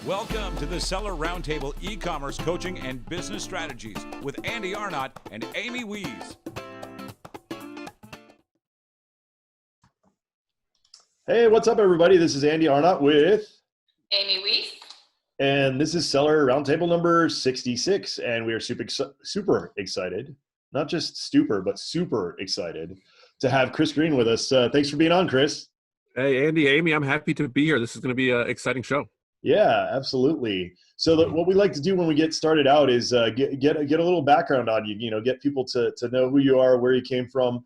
Welcome to the Seller Roundtable e-commerce coaching and business strategies with Andy Arnott and Amy Wees. Hey, what's up, everybody? This is Andy Arnott with Amy Wees. And this is Seller Roundtable number 66, and we are super excited, not just stupor, but super excited to have Chris Green with us. Thanks for being on, Chris. Hey, Andy, Amy, I'm happy to be here. This is going to be an exciting show. Yeah, absolutely. So what we like to do when we get started out is get a little background on you. You know, get people to know who you are, where you came from,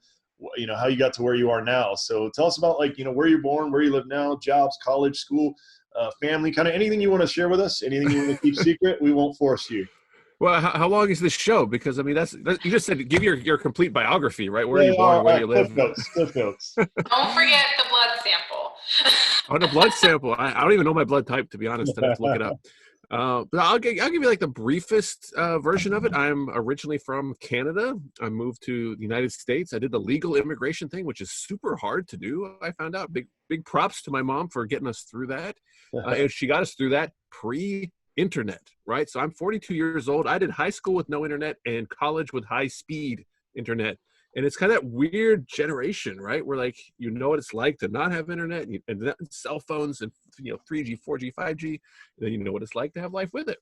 you know, how you got to where you are now. So tell us about, like, you know, where you're born, where you live now, jobs, college, school, family, kind of anything you want to share with us, anything you want to keep secret. We won't force you. Well, how long is this show? Because, I mean, that's you just said give your complete biography, right? Where are you born, where you live. Cliff notes. Don't forget the blood sample. Oh, the blood sample. I don't even know my blood type, to be honest. I'd have to look it up. But I'll give you like the briefest version of it. I'm originally from Canada. I moved to the United States. I did the legal immigration thing, which is super hard to do. I found out. Big props to my mom for getting us through that. And she got us through that pre-internet, right? So I'm 42 years old. I did high school with no internet and college with high-speed internet. And it's kind of that weird generation, right? Where, like, you know what it's like to not have internet and cell phones and, you know, 3G, 4G, 5G. And then you know what it's like to have life with it.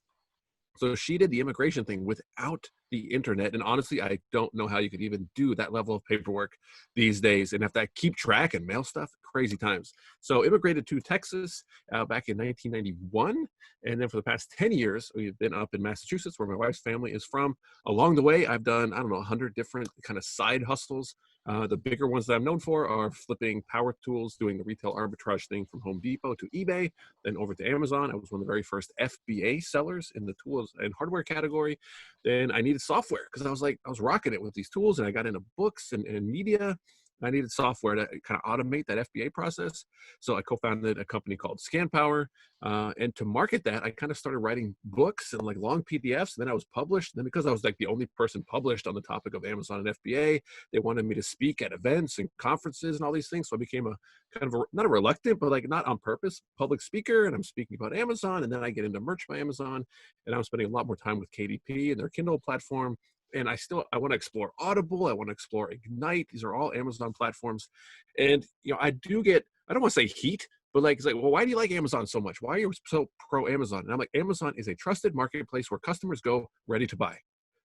So she did the immigration thing without the internet. And honestly, I don't know how you could even do that level of paperwork these days and have to keep track and mail stuff. Crazy times. So immigrated to Texas back in 1991. And then for the past 10 years, we've been up in Massachusetts, where my wife's family is from. Along the way, I've done, 100 different kind of side hustles. The bigger ones that I'm known for are flipping power tools, doing the retail arbitrage thing from Home Depot to eBay, then over to Amazon. I was one of the very first FBA sellers in the tools and hardware category. Then I needed software because I was rocking it with these tools, and I got into books and media. I needed software to kind of automate that FBA process. So I co-founded a company called ScanPower. And to market that, I kind of started writing books and like long PDFs. And then I was published. And then because I was like the only person published on the topic of Amazon and FBA, they wanted me to speak at events and conferences and all these things. So I became a kind of not a reluctant, but like not on purpose, public speaker. And I'm speaking about Amazon. And then I get into merch by Amazon. And I'm spending a lot more time with KDP and their Kindle platform. And I want to explore Audible. I want to explore Ignite. These are all Amazon platforms. And, you know, I don't want to say heat, but it's like, well, why do you like Amazon so much? Why are you so pro Amazon? And I'm like, Amazon is a trusted marketplace where customers go ready to buy.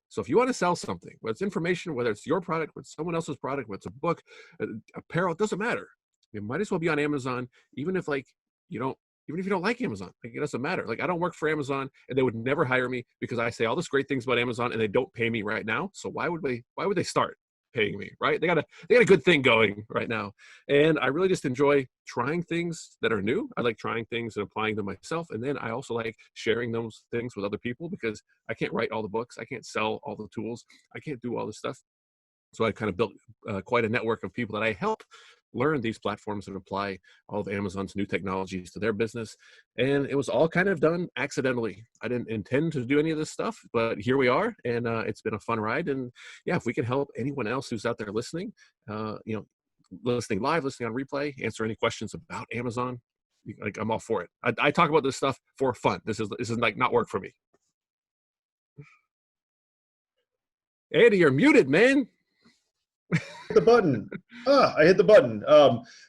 So if you want to sell something, whether it's information, whether it's your product, whether it's someone else's product, whether it's a book, apparel, it doesn't matter. You might as well be on Amazon, even if you don't like Amazon. Like, it doesn't matter. Like, I don't work for Amazon, and they would never hire me because I say all this great things about Amazon and they don't pay me right now. So why would they start paying me, right? They got a good thing going right now. And I really just enjoy trying things that are new. I like trying things and applying them myself. And then I also like sharing those things with other people because I can't write all the books. I can't sell all the tools. I can't do all this stuff. So I kind of built quite a network of people that I help learn these platforms and apply all of Amazon's new technologies to their business. And it was all kind of done accidentally. I didn't intend to do any of this stuff, but here we are. And it's been a fun ride. And yeah, if we can help anyone else who's out there listening, listening live, listening on replay, answer any questions about Amazon, like, I'm all for it. I talk about this stuff for fun. This is like not work for me. Andy, you're muted, man. Hit the button. I hit the button.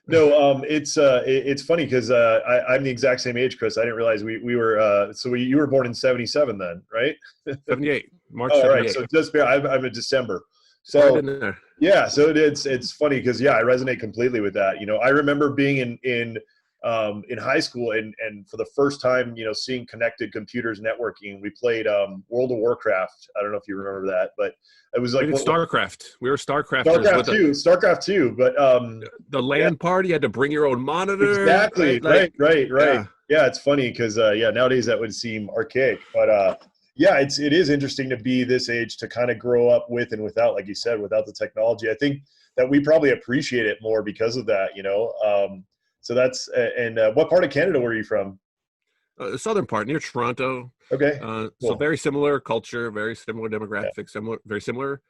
It's funny because I'm the exact same age, Chris. I didn't realize we were. You were born in '77 then, right? 78, March. Oh, 78. Right. So just I'm in December. So right in there. Yeah. So it's funny because I resonate completely with that. You know, I remember being in high school and for the first time, you know, seeing connected computers networking. We played World of Warcraft. I don't know if you remember that, but it was like StarCraft. We were StarCrafters. StarCraft too. But the LAN party, you had to bring your own monitor. Exactly. Right. Yeah, it's funny because nowadays that would seem archaic, but it is interesting to be this age to kind of grow up with and without, like you said, without the technology. I think that we probably appreciate it more because of that, you know. So that's and what part of Canada were you from? southern part near Toronto. Okay. So Cool. very similar culture, very similar demographics, very similar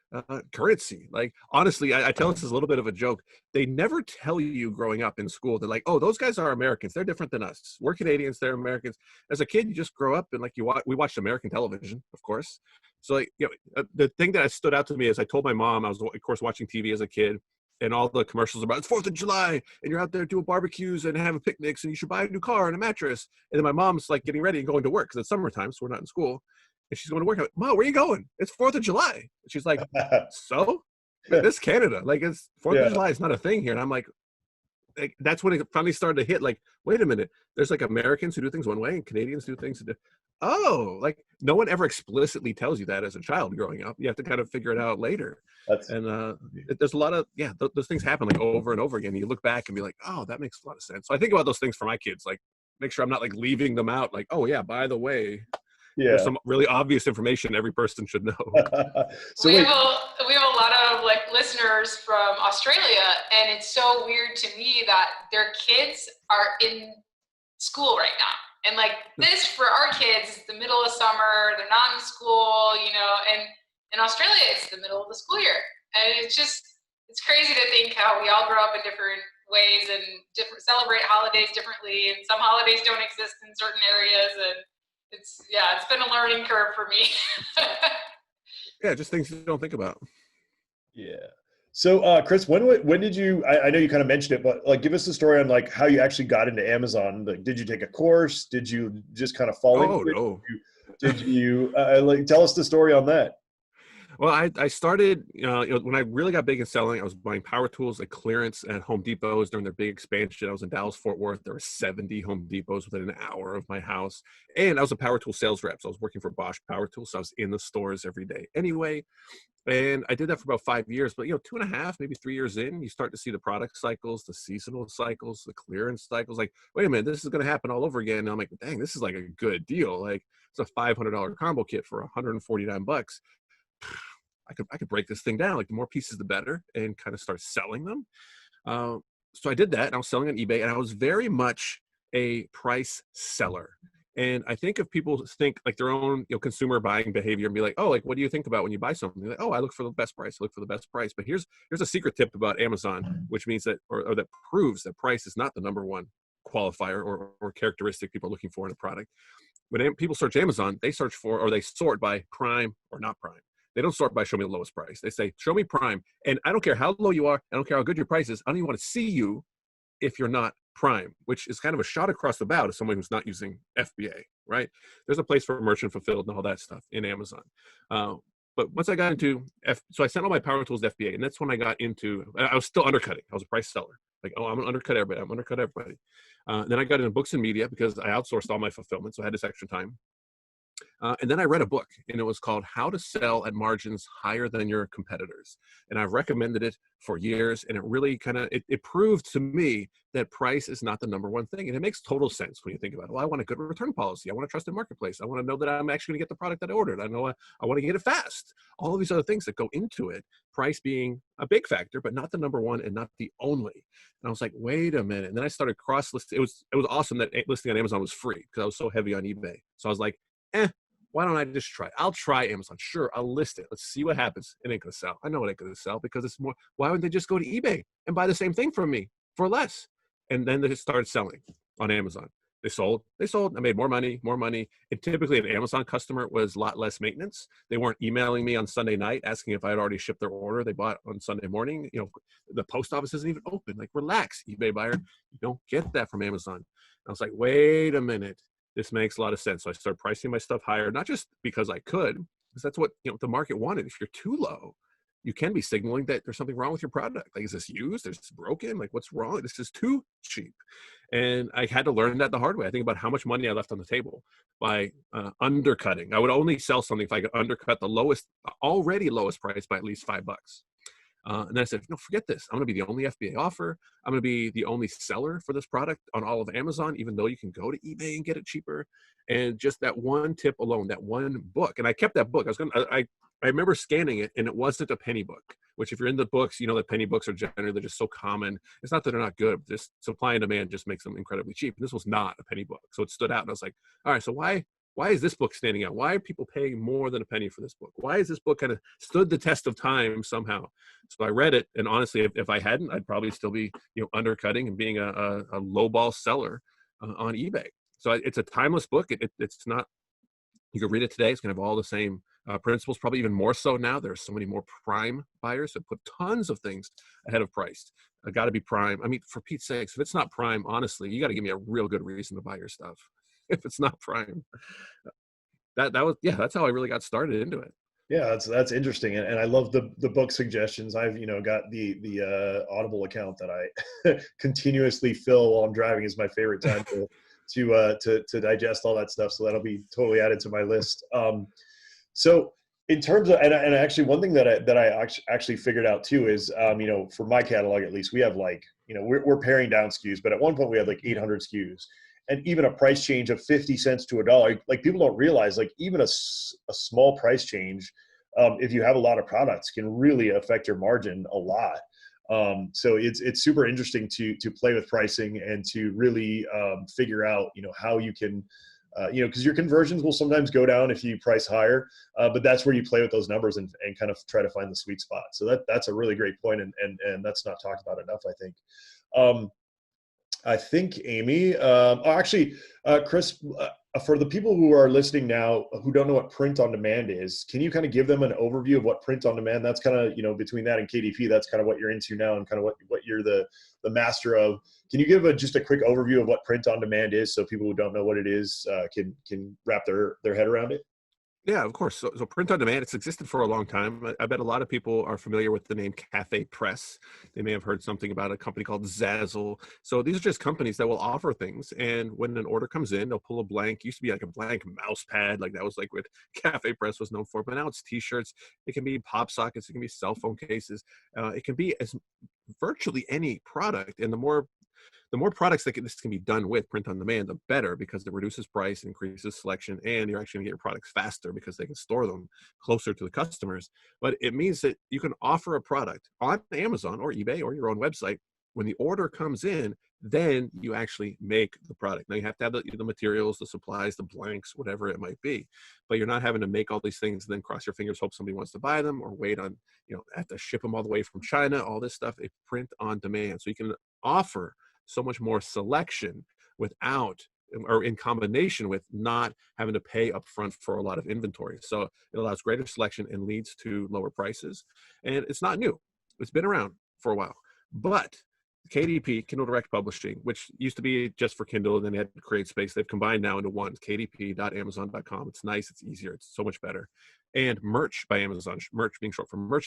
currency. Like, honestly, I tell this as a little bit of a joke. They never tell you growing up in school. They're like, oh, those guys are Americans. They're different than us. We're Canadians. They're Americans. As a kid, you just grow up and like we watched American television, of course. So like, the thing that stood out to me is I told my mom, I was of course watching TV as a kid, and all the commercials about it's 4th of July and you're out there doing barbecues and having picnics and you should buy a new car and a mattress. And then my mom's like getting ready and going to work because it's summertime, so we're not in school. And she's going to work. I'm like, Mom, where are you going? It's 4th of July. And she's like, so? This is Canada. Like, it's 4th of July is not a thing here. And I'm like, that's when it finally started to hit, like, wait a minute. There's like Americans who do things one way and Canadians do things different. Oh, like no one ever explicitly tells you that as a child growing up. You have to kind of figure it out later. There's a lot of, those things happen like over and over again. You look back and be like, oh, that makes a lot of sense. So I think about those things for my kids, like make sure I'm not like leaving them out. Like, oh yeah, by the way, there's some really obvious information every person should know. So we have a lot of like listeners from Australia, and it's so weird to me that their kids are in school right now. And like this for our kids, it's the middle of summer, they're not in school, and in Australia, it's the middle of the school year. And it's crazy to think how we all grow up in different ways and celebrate holidays differently. And some holidays don't exist in certain areas. And it's been a learning curve for me. Yeah, just things you don't think about. Yeah. So, Chris, when did you? I know you kind of mentioned it, but like, give us a story on like how you actually got into Amazon. Like, did you take a course? Did you just kind of fall into it? No. Did you like tell us the story on that? Well, I started, when I really got big in selling, I was buying power tools at clearance at Home Depots during their big expansion. I was in Dallas, Fort Worth. There were 70 Home Depots within an hour of my house. And I was a power tool sales rep. So I was working for Bosch Power Tools. So I was in the stores every day anyway. And I did that for about 5 years, but 2.5, maybe 3 years in, you start to see the product cycles, the seasonal cycles, the clearance cycles. Like, wait a minute, this is going to happen all over again. And I'm like, dang, this is like a good deal. Like, it's a $500 combo kit for $149. I could break this thing down. Like, the more pieces, the better, and kind of start selling them. So I did that, and I was selling on eBay, and I was very much a price seller. And I think if people think like their own consumer buying behavior and be like, oh, like, what do you think about when you buy something? Like, oh, I look for the best price. I look for the best price. But here's a secret tip about Amazon, which means that, or that proves that price is not the number one qualifier or characteristic people are looking for in a product. When people search Amazon, they search for, or they sort by prime or not prime. They don't sort by show me the lowest price. They say, show me prime. And I don't care how low you are. I don't care how good your price is. I don't even want to see you if you're not prime, which is kind of a shot across the bow to someone who's not using FBA, right? There's a place for merchant fulfilled and all that stuff in Amazon. But once I got into, so I sent all my power tools to FBA, and that's when I got into, I was still undercutting. I was a price seller. Like, oh, I'm going to undercut everybody. I'm going to undercut everybody. Then I got into books and media because I outsourced all my fulfillment, so I had this extra time. And then I read a book, and it was called How to Sell at Margins Higher Than Your Competitors. And I've recommended it for years, and it really kind of, it proved to me that price is not the number one thing. And it makes total sense when you think about it. Well, I want a good return policy. I want a trusted marketplace. I want to know that I'm actually going to get the product that I ordered. I know I want to get it fast. All of these other things that go into it, price being a big factor, but not the number one and not the only. And I was like, wait a minute. And then I started cross-listing. It was awesome that listing on Amazon was free because I was so heavy on eBay. So I was like, why don't I just try? I'll try Amazon. Sure, I'll list it. Let's see what happens. It ain't going to sell. I know it ain't going to sell because it's more. Why wouldn't they just go to eBay and buy the same thing from me for less? And then they started selling on Amazon. They sold. I made more money. And typically an Amazon customer was a lot less maintenance. They weren't emailing me on Sunday night asking if I had already shipped their order they bought on Sunday morning. The post office isn't even open. Like, relax, eBay buyer. You don't get that from Amazon. And I was like, wait a minute. This makes a lot of sense. So I started pricing my stuff higher, not just because I could, because that's what the market wanted. If you're too low, you can be signaling that there's something wrong with your product. Like, is this used? Is this broken? Like, what's wrong? This is too cheap. And I had to learn that the hard way. I think about how much money I left on the table by undercutting. I would only sell something if I could undercut the already lowest price by at least $5. And then I said, no, forget this. I'm going to be the only FBA offer. I'm going to be the only seller for this product on all of Amazon, even though you can go to eBay and get it cheaper. And just that one tip alone, that one book. And I kept that book. I remember scanning it, and it wasn't a penny book, which if you're in the books, you know that penny books are generally, they're just so common. It's not that they're not good. Just supply and demand just makes them incredibly cheap. And this was not a penny book. So it stood out. And I was like, all right, so why is this book standing out? Why are people paying more than a penny for this book? Why is this book kind of stood the test of time somehow? So I read it, and honestly, if I hadn't, I'd probably still be, undercutting and being a lowball seller on eBay. So it's a timeless book. It's not, you can read it today. It's going to have all the same principles, probably even more so now. There are so many more prime buyers that put tons of things ahead of price. Got to be prime. I mean, for Pete's sakes, if it's not prime, honestly, you got to give me a real good reason to buy your stuff. If it's not prime, that's how I really got started into it. Yeah, that's interesting, and I love the book suggestions. I've got the Audible account that I continuously fill while I'm driving. Is my favorite time to digest all that stuff. So that'll be totally added to my list. So in terms of, and actually one thing that I actually figured out too is, for my catalog at least, we have we're paring down SKUs, but at one point we had 800 SKUs. And even a price change of 50 cents to $1, people don't realize, even a small price change, if you have a lot of products, can really affect your margin a lot. So it's super interesting to play with pricing and to really figure out, how you can, because your conversions will sometimes go down if you price higher, but that's where you play with those numbers and kind of try to find the sweet spot. So that's a really great point, and that's not talked about enough, I think. I think Amy, Chris, for the people who are listening now who don't know what print on demand is, can you kind of give them an overview of what print on demand? That's kind of, between that and KDP, that's kind of what you're into now and kind of what you're the master of. Can you give just a quick overview of what print on demand is, so people who don't know what it is can wrap their head around it? Yeah, of course. So print on demand, it's existed for a long time. I bet a lot of people are familiar with the name Cafe Press. They may have heard something about a company called Zazzle. So these are just companies that will offer things. And when an order comes in, they'll pull a blank. Used to be like a blank mouse pad. That was what Cafe Press was known for. But now it's T-shirts. It can be pop sockets. It can be cell phone cases. It can be as virtually any product. And the more products that this can be done with print on demand, the better, because it reduces price, increases selection, and you're actually going to get your products faster because they can store them closer to the customers. But it means that you can offer a product on Amazon or eBay or your own website. When the order comes in, then you actually make the product. Now you have to have the materials, the supplies, the blanks, whatever it might be, but you're not having to make all these things and then cross your fingers, hope somebody wants to buy them, or wait on, have to ship them all the way from China, all this stuff. They print on demand. So you can offer so much more selection without, or in combination with, not having to pay upfront for a lot of inventory. So it allows greater selection and leads to lower prices. And it's not new. It's been around for a while. But KDP, Kindle Direct Publishing, which used to be just for Kindle, and then they had to create space. They've combined now into one, kdp.amazon.com. It's nice. It's easier. It's so much better. And Merch by Amazon, Merch being short for merch.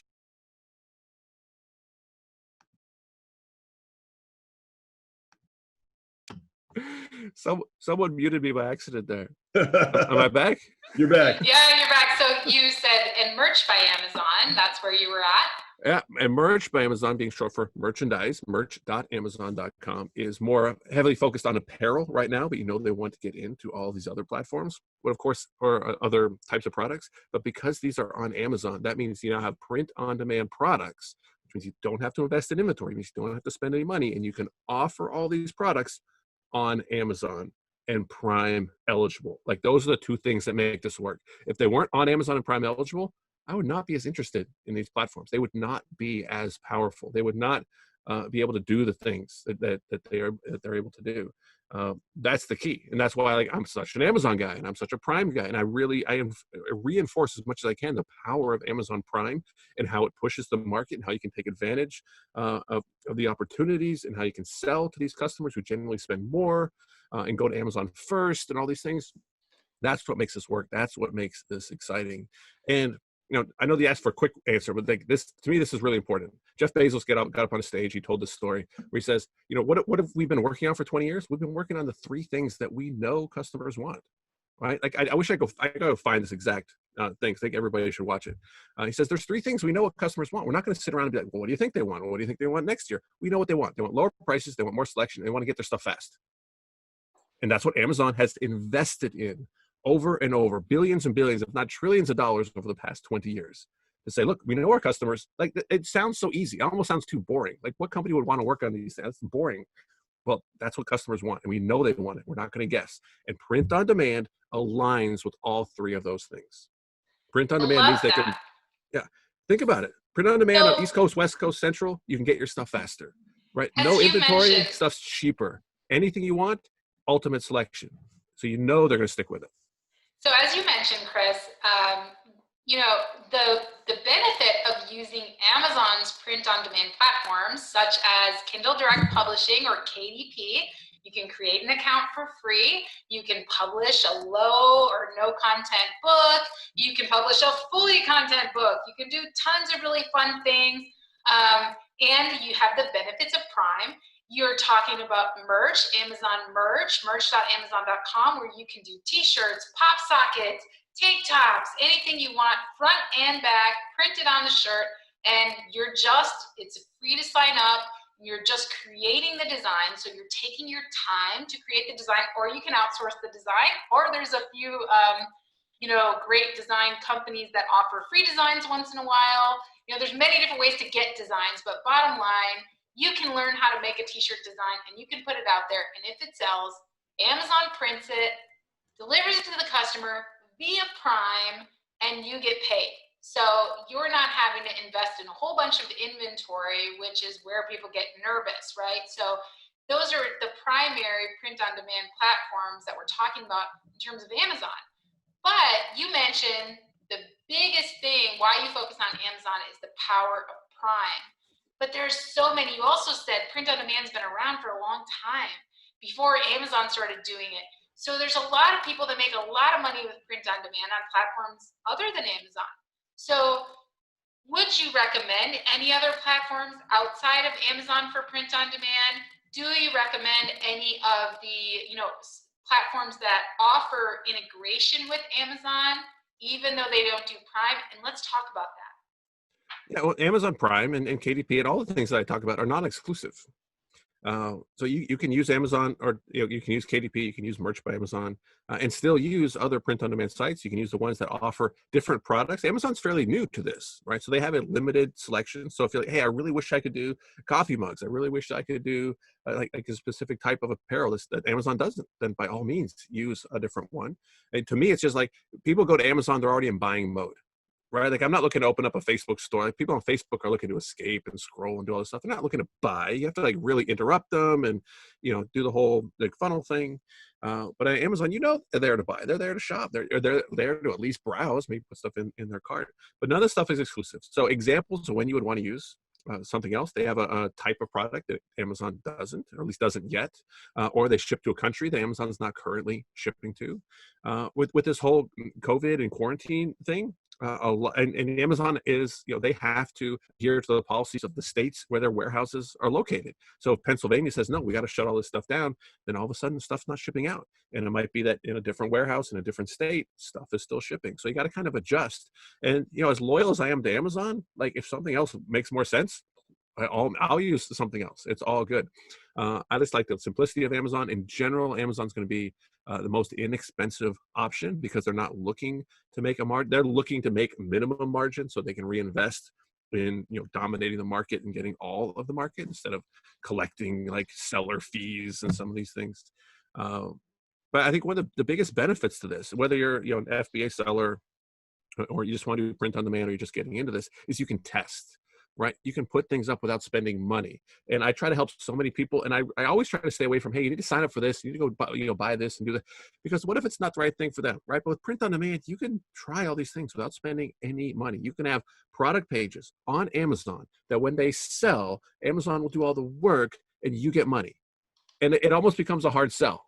Someone muted me by accident there. Am I back? You're back. Yeah, you're back. So you said, and Merch by Amazon, that's where you were at? Yeah, and Merch by Amazon, being short for merchandise, merch.amazon.com, is more heavily focused on apparel right now, but they want to get into all these other platforms, but of course, or other types of products. But because these are on Amazon, that means you now have print-on-demand products, which means you don't have to invest in inventory, it means you don't have to spend any money, and you can offer all these products on Amazon and Prime eligible. Those are the two things that make this work. If they weren't on Amazon and Prime eligible, I would not be as interested in these platforms. They would not be as powerful. They would not be able to do the things that they're able to do. That's the key, and that's why I'm such an Amazon guy and I'm such a Prime guy. And I reinforce as much as I can the power of Amazon Prime and how it pushes the market and how you can take advantage of the opportunities and how you can sell to these customers who generally spend more and go to Amazon first and all these things. That's what makes this work. That's what makes this exciting. And I know they asked for a quick answer, but this, to me, this is really important. Jeff Bezos got up on a stage. He told this story where he says, what have we been working on for 20 years? We've been working on the three things that we know customers want, right? I wish I go find this exact things. I think everybody should watch it. He says there's 3 things we know what customers want. We're not going to sit around and be like, well, what do you think they want? Well, what do you think they want next year? We know what they want. They want lower prices. They want more selection. They want to get their stuff fast. And that's what Amazon has invested in over and over, billions and billions, if not trillions of dollars over the past 20 years. To say, look, we know our customers. Like, it sounds so easy. It almost sounds too boring. Like, what company would want to work on these things? That's boring. Well, that's what customers want, and we know they want it. We're not going to guess. And print on demand aligns with all 3 of those things. Print on demand means they can, think about it. Print on demand on East Coast, West Coast, Central, you can get your stuff faster, right? No inventory, stuff's cheaper. Anything you want, ultimate selection. So you know they're going to stick with it. So as you mentioned, Chris, the benefit of using Amazon's print-on-demand platforms, such as Kindle Direct Publishing or KDP, you can create an account for free. You can publish a low or no content book. You can publish a fully content book. You can do tons of really fun things. And you have the benefits of Prime. You're talking about merch, Amazon merch, merch.amazon.com, where you can do t-shirts, pop sockets, tank tops, anything you want, front and back, printed on the shirt, and it's free to sign up. You're just creating the design, so you're taking your time to create the design, or you can outsource the design, or there's a few, great design companies that offer free designs once in a while. There's many different ways to get designs, but bottom line, you can learn how to make a t-shirt design, and you can put it out there, and if it sells, Amazon prints it, delivers it to the customer via Prime, and you get paid. So you're not having to invest in a whole bunch of inventory, which is where people get nervous, right? So those are the primary print-on-demand platforms that we're talking about in terms of Amazon. But you mentioned the biggest thing why you focus on Amazon is the power of Prime. But there's so many. You also said print-on-demand's been around for a long time before Amazon started doing it. So there's a lot of people that make a lot of money with print-on-demand on platforms other than Amazon. So would you recommend any other platforms outside of Amazon for print on demand? Do you recommend any of the platforms that offer integration with Amazon, even though they don't do Prime? And let's talk about that. Yeah, well, Amazon Prime and KDP and all the things that I talk about are not exclusive. So you can use Amazon, or you can use KDP, you can use Merch by Amazon, and still use other print-on-demand sites. You can use the ones that offer different products. Amazon's fairly new to this, right? So they have a limited selection. So if you're like, hey, I really wish I could do coffee mugs, I really wish I could do like a specific type of apparel that Amazon doesn't, then by all means use a different one. And to me, it's just like people go to Amazon, they're already in buying mode. Right? Like, I'm not looking to open up a Facebook store. Like, people on Facebook are looking to escape and scroll and do all this stuff. They're not looking to buy. You have to like really interrupt them and, do the whole like funnel thing. But at Amazon, they're there to buy. They're there to shop. They're there to at least browse, maybe put stuff in their cart. But none of the stuff is exclusive. So examples of when you would want to use something else. They have a type of product that Amazon doesn't, or at least doesn't yet, or they ship to a country that Amazon's not currently shipping to. With this whole COVID and quarantine thing, and Amazon is, they have to adhere to the policies of the states where their warehouses are located. So if Pennsylvania says, no, we got to shut all this stuff down, then all of a sudden stuff's not shipping out. And it might be that in a different warehouse in a different state, stuff is still shipping. So you got to kind of adjust. And, as loyal as I am to Amazon, like if something else makes more sense, I'll use something else. It's all good. I just like the simplicity of Amazon. In general, Amazon's going to be the most inexpensive option because they're not looking to make a margin. They're looking to make minimum margin so they can reinvest in dominating the market and getting all of the market instead of collecting like seller fees and some of these things. But I think one of the biggest benefits to this, whether you're an FBA seller or you just want to print on demand or you're just getting into this, is you can test. Right? You can put things up without spending money. And I try to help so many people. And I always try to stay away from, hey, you need to sign up for this. You need to go buy this and do that. Because what if it's not the right thing for them, right? But with print on demand, you can try all these things without spending any money. You can have product pages on Amazon that when they sell, Amazon will do all the work and you get money. And it almost becomes a hard sell.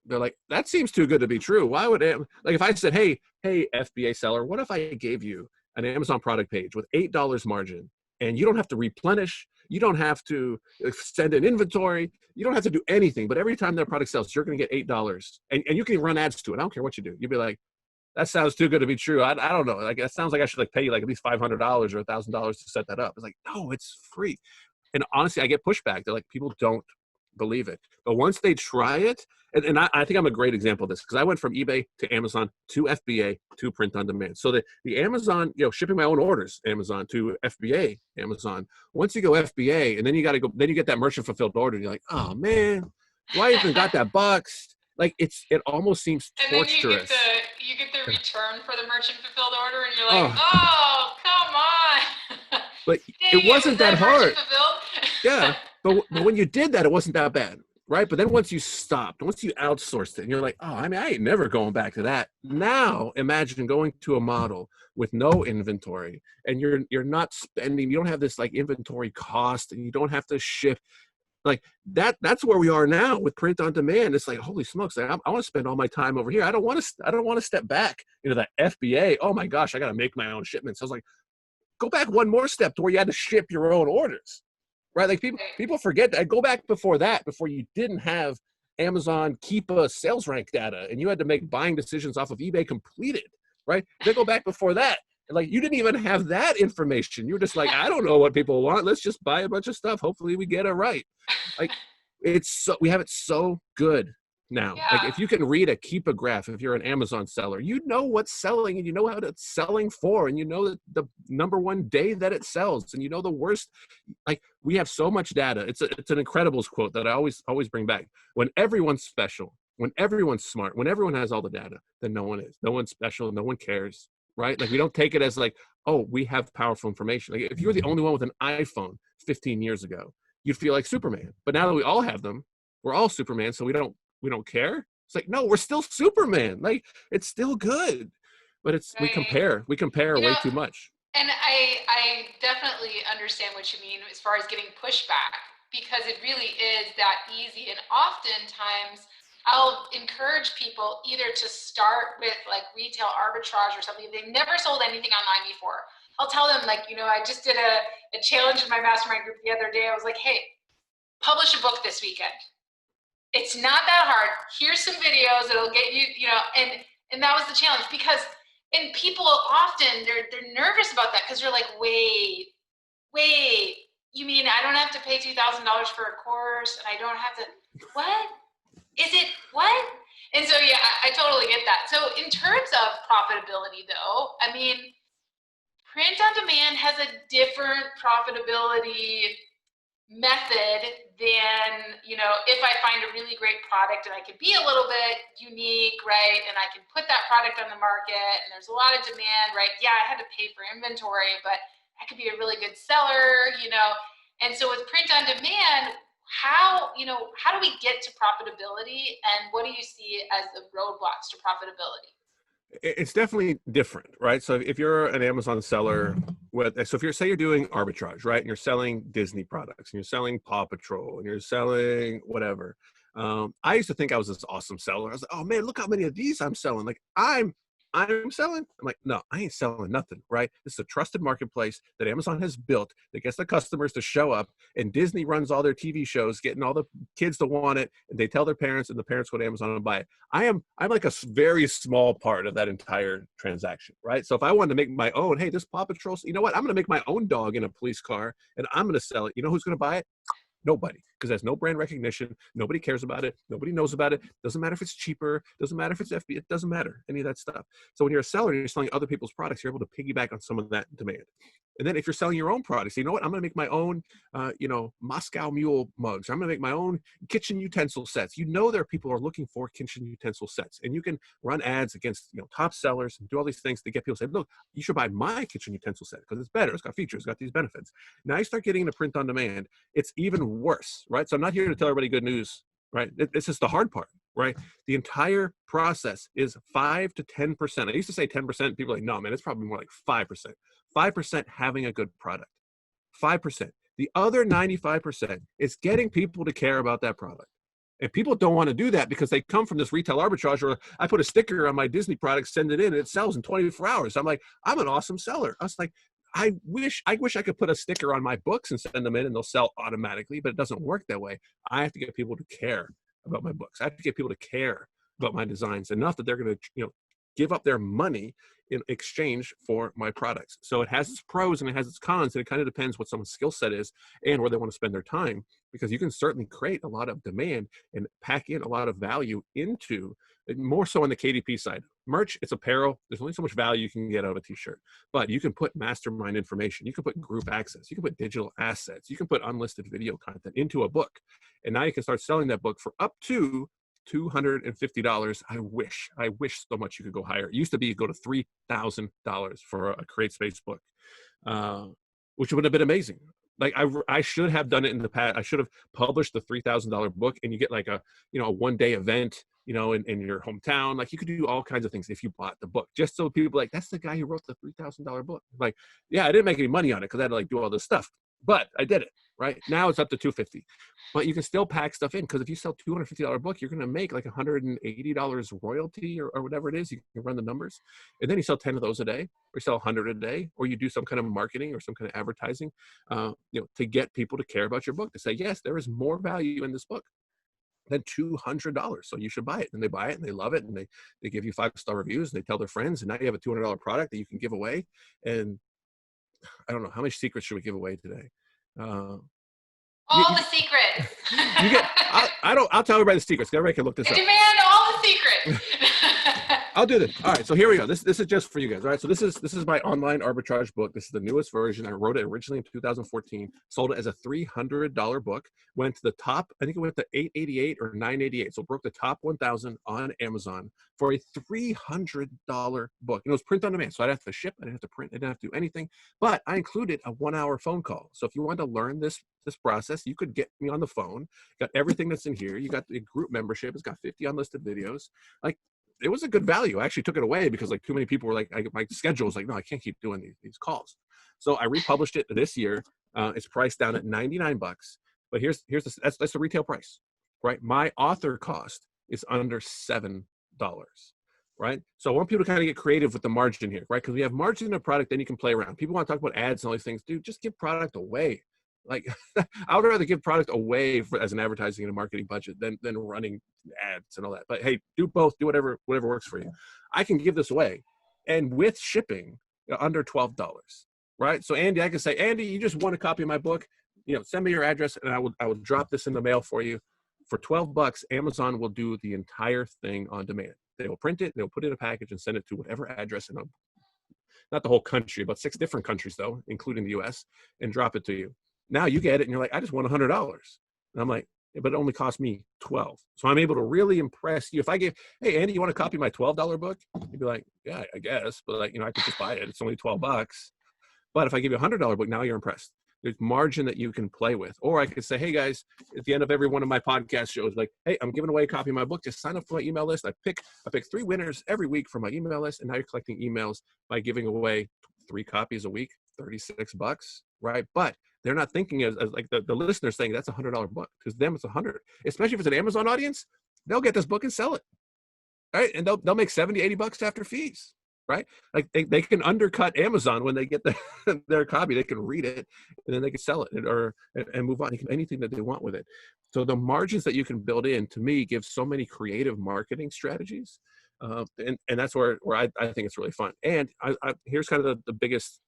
They're like, that seems too good to be true. Why would like if I said, hey, FBA seller, what if I gave you an Amazon product page with $8 margin? And you don't have to replenish. You don't have to send an inventory. You don't have to do anything. But every time that product sells, you're going to get $8. And you can run ads to it. I don't care what you do. You'll be like, that sounds too good to be true. I don't know. Like, it sounds like I should like pay you like at least $500 or $1,000 to set that up. It's like, no, it's free. And honestly, I get pushback. They're like, people don't believe it. But once they try it, and I think I'm a great example of this, because I went from eBay to Amazon to FBA to print on demand. So the Amazon, shipping my own orders, Amazon, to FBA, Amazon. Once you go FBA, and then you got to go, then you get that merchant fulfilled order, and you're like, oh man, why even got that box? Like, it almost seems torturous. And then you get the return for the merchant fulfilled order, and you're like, oh come on. But it wasn't that hard. Yeah, but when you did that, it wasn't that bad, right? But then once you stopped, once you outsourced it, and you're like, oh, I mean, I ain't never going back to that. Now imagine going to a model with no inventory, and you're not spending, you don't have this like inventory cost, and you don't have to ship. Like that's where we are now with print on demand. It's like, holy smokes, I want to spend all my time over here. I don't want to step back into that FBA. Oh my gosh, I got to make my own shipments. I was like, go back one more step to where you had to ship your own orders, right? Like people forget that. Go back before that, before you didn't have Amazon keep a sales rank data, and you had to make buying decisions off of eBay completed, right? Then go back before that. Like, you didn't even have that information. You were just like, I don't know what people want. Let's just buy a bunch of stuff. Hopefully we get it right. Like, we have it so good now. Yeah. Like, if you can read a keep a graph, if you're an Amazon seller, you know what's selling, and you know how it's selling for, and you know that the number one day that it sells, and you know the worst. Like, we have so much data. It's an Incredibles quote that I always bring back. When everyone's special, when everyone's smart, when everyone has all the data, then no one is. No one's special. No one cares. Right? Like, we don't take it as like, oh, we have powerful information. Like, if you were the only one with an iPhone 15 years ago, you'd feel like Superman. But now that we all have them, we're all Superman, so we don't care. It's like, no, we're still Superman. Like, it's still good. But we compare way too much. And I definitely understand what you mean as far as getting pushback, because it really is that easy. And oftentimes I'll encourage people either to start with like retail arbitrage or something. They've never sold anything online before. I'll tell them, like, I just did a challenge in my mastermind group the other day. I was like, hey, publish a book this weekend. It's not that hard. Here's some videos that'll get you, and that was the challenge, because, and people often, they're nervous about that, because they're like, wait, you mean I don't have to pay $2,000 for a course, and I don't have to, what? Is it what? And so, yeah, I totally get that. So in terms of profitability, though, I mean, print on demand has a different profitability method than, if I find a really great product and I can be a little bit unique, right? And I can put that product on the market and there's a lot of demand, right? Yeah, I had to pay for inventory, but I could be a really good seller, And so with print on demand, how do we get to profitability, and what do you see as the roadblocks to profitability? It's definitely different, right? So if you're an Amazon seller, if you're doing arbitrage, right, and you're selling Disney products, and you're selling Paw Patrol, and you're selling whatever. I used to think I was this awesome seller. I was like, oh man, look how many of these I'm selling. Like, I'm selling. I'm like, no, I ain't selling nothing, right? This is a trusted marketplace that Amazon has built that gets the customers to show up, and Disney runs all their TV shows, getting all the kids to want it, and they tell their parents, and the parents go to Amazon and buy it. I'm like a very small part of that entire transaction, right? So if I wanted to make my own, hey, this Paw Patrol, you know what? I'm going to make my own dog in a police car, and I'm going to sell it. You know who's going to buy it? Nobody, because there's no brand recognition. Nobody cares about it. Nobody knows about it. Doesn't matter if it's cheaper. Doesn't matter if it's FB. It doesn't matter, any of that stuff. So when you're a seller and you're selling other people's products, you're able to piggyback on some of that demand. And then if you're selling your own products, you know what? I'm going to make my own, Moscow Mule mugs. I'm going to make my own kitchen utensil sets. There are people who are looking for kitchen utensil sets, and you can run ads against, top sellers and do all these things to get people to say, look, you should buy my kitchen utensil set because it's better. It's got features. It's got these benefits. Now you start getting into print on demand. It's even worse, right? So I'm not here to tell everybody good news, right? This is the hard part, right? The entire process is 5 to 10%. I used to say 10%. People are like, no, man, it's probably more like 5%. 5% having a good product. 5%. The other 95% is getting people to care about that product. And people don't want to do that because they come from this retail arbitrage where I put a sticker on my Disney product, send it in, and it sells in 24 hours. I'm like, I'm an awesome seller. I was like, I wish I could put a sticker on my books and send them in and they'll sell automatically, but it doesn't work that way. I have to get people to care about my books. I have to get people to care about my designs enough that they're going to, give up their money in exchange for my products. So it has its pros and it has its cons, and it kind of depends what someone's skill set is and where they want to spend their time, because you can certainly create a lot of demand and pack in a lot of value into, more so on the KDP side. Merch, it's apparel. There's only so much value you can get out of a t-shirt, but you can put mastermind information. You can put group access. You can put digital assets. You can put unlisted video content into a book. And now you can start selling that book for up to $250. I wish so much you could go higher. It used to be you go to $3,000 for a Create Space book, which would have been amazing. Like I should have done it in the past. I should have published the $3,000 book, and you get like a one-day event, in your hometown. Like you could do all kinds of things if you bought the book, just so people like, that's the guy who wrote the $3,000 book. Like, yeah, I didn't make any money on it because I had to like do all this stuff, but I did it. Right now it's up to $250, but you can still pack stuff in, because if you sell $250 book, you're going to make like $180 royalty or whatever it is. You can run the numbers, and then you sell 10 of those a day, or you sell 100 a day, or you do some kind of marketing or some kind of advertising, to get people to care about your book, to say, yes, there is more value in this book than $200, so you should buy it. And they buy it and they love it, and they give you 5-star reviews, and they tell their friends, and now you have a $200 product that you can give away. And I don't know, how many secrets should we give away today? All the secrets. You get. I'll tell everybody the secrets. Everybody can look this up. Demand all the secrets. I'll do this. All right. So here we go. This is just for you guys. All right. So this is my online arbitrage book. This is the newest version. I wrote it originally in 2014. Sold it as a $300 book. Went to the top. I think it went to $888 or $988. So it broke the top 1,000 on Amazon for a $300 book. And it was print on demand. So I didn't have to ship. I didn't have to print. I didn't have to do anything. But I included a 1-hour phone call. So if you wanted to learn this process, you could get me on the phone. Got everything that's in here. You got the group membership. It's got 50 unlisted videos. Like, it was a good value. I actually took it away because like too many people were like, my schedule was like, no, I can't keep doing these calls. So I republished it this year. It's priced down at $99. But here's that's the retail price, right? My author cost is under $7, right? So I want people to kind of get creative with the margin here, right? Because we have margin in a product, then you can play around. People want to talk about ads and all these things. Dude, just give product away. Like, I would rather give product away as an advertising and a marketing budget than running ads and all that. But hey, do both. Do whatever works for you. I can give this away, and with shipping, under $12, right? So Andy, I can say, Andy, you just want a copy of my book. Send me your address, and I will drop this in the mail for you. For $12, Amazon will do the entire thing on demand. They will print it, they'll put it in a package and send it to whatever address, and not the whole country, but 6 different countries though, including the US, and drop it to you. Now you get it and you're like, I just want $100. And I'm like, yeah, but it only cost me $12. So I'm able to really impress you. If I gave, hey, Andy, you want to copy my $12 book? You'd be like, yeah, I guess. But like, I could just buy it. It's only $12. But if I give you a $100 book, now you're impressed. There's margin that you can play with. Or I could say, hey guys, at the end of every one of my podcast shows, like, hey, I'm giving away a copy of my book. Just sign up for my email list. I pick 3 winners every week from my email list. And now you're collecting emails by giving away 3 copies a week, $36, right? But they're not thinking as like the listener saying that's a $100 book. Because them it's $100. Especially if it's an Amazon audience, they'll get this book and sell it, right? And they'll make $70, $80 after fees, right? Like they can undercut Amazon when they get their copy. They can read it and then they can sell it and move on. They can anything that they want with it. So the margins that you can build in, to me, give so many creative marketing strategies. And that's where I think it's really fun. And here's kind of the biggest,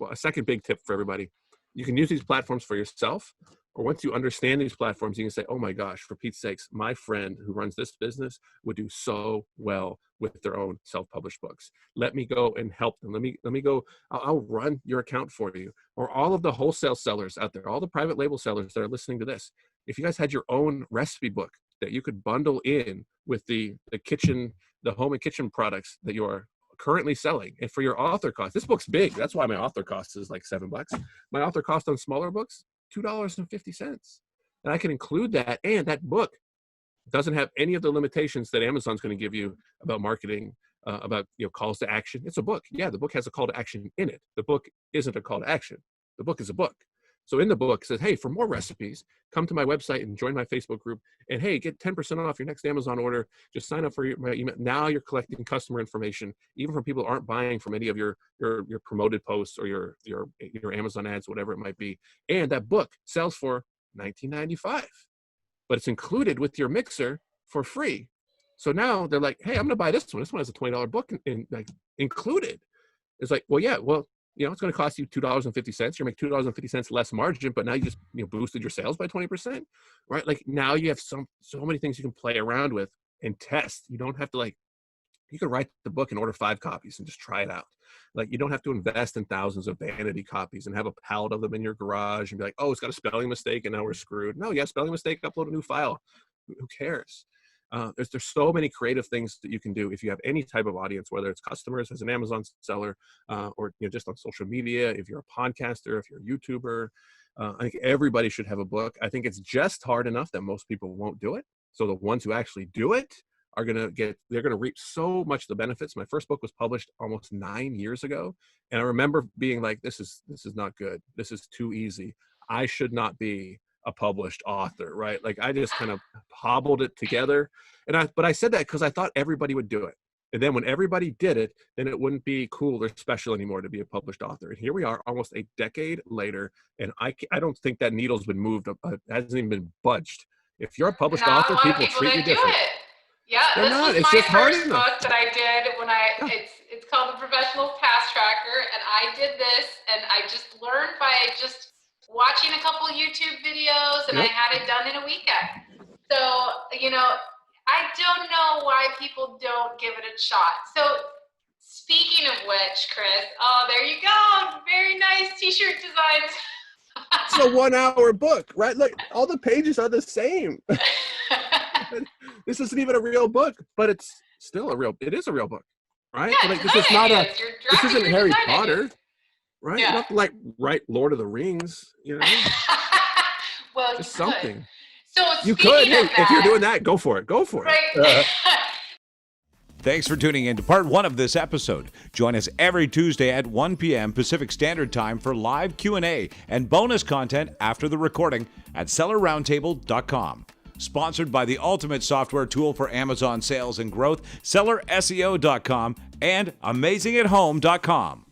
a second big tip for everybody. You can use these platforms for yourself, or once you understand these platforms, you can say, oh my gosh, for Pete's sakes, my friend who runs this business would do so well with their own self-published books. Let me go and help them. Let me go, I'll run your account for you. Or all of the wholesale sellers out there, all the private label sellers that are listening to this. If you guys had your own recipe book that you could bundle in with the home and kitchen products that you are currently selling, and for your author cost, this book's big. That's why my author cost is like $7. My author cost on smaller books, $2.50. And I can include that. And that book doesn't have any of the limitations that Amazon's going to give you about marketing, about calls to action. It's a book. Yeah, the book has a call to action in it. The book isn't a call to action. The book is a book. So in the book it says, hey, for more recipes, come to my website and join my Facebook group. And hey, get 10% off your next Amazon order. Just sign up for my email. Now you're collecting customer information, even from people who aren't buying from any of your promoted posts or your Amazon ads, whatever it might be. And that book sells for $19.95, but it's included with your mixer for free So now they're like, hey, I'm going to buy this one. This one has a $20 book like included. It's like, well, yeah, well, it's going to cost you $2.50. You make $2.50 less margin, but now you just boosted your sales by 20%, right? Like now you have so many things you can play around with and test. You don't have to you can write the book and order 5 copies and just try it out. Like you don't have to invest in thousands of vanity copies and have a pallet of them in your garage and be like, oh, it's got a spelling mistake and now we're screwed. No, yeah, spelling mistake, upload a new file. Who cares? There's so many creative things that you can do if you have any type of audience, whether it's customers as an Amazon seller or just on social media. If you're a podcaster, if you're a YouTuber, I think everybody should have a book. I think it's just hard enough that most people won't do it. So the ones who actually do it are they're going to reap so much the benefits. My first book was published almost 9 years ago, and I remember being like, this is not good. This is too easy. I should not be a published author, right? Like I just kind of hobbled it together. But I said that because I thought everybody would do it. And then when everybody did it, then it wouldn't be cool or special anymore to be a published author. And here we are almost a decade later. And I don't think that needle's been moved. It hasn't even been budged. If you're a published author, people treat you different. Yeah, They're this not. was It's my just hard first enough. book that I did when it's called The Professional Task Tracker. And I did this and I just learned by just watching a couple YouTube videos, and I had it done in a weekend. So, I don't know why people don't give it a shot. So, speaking of which, Chris, oh, there you go. Very nice t-shirt designs. It's a 1-hour book, right? Look, all the pages are the same. This isn't even a real book, but it is a real book, right? Yeah, this isn't Harry Potter. Ideas. Right? Yeah. You don't have to write Lord of the Rings, Well, just something. So you could. Hey, if you're doing that, go for it. Go for it. Right. Thanks for tuning in to part 1 of this episode. Join us every Tuesday at 1 p.m. Pacific Standard Time for live Q&A and bonus content after the recording at sellerroundtable.com. Sponsored by the ultimate software tool for Amazon sales and growth, sellerseo.com and amazingathome.com.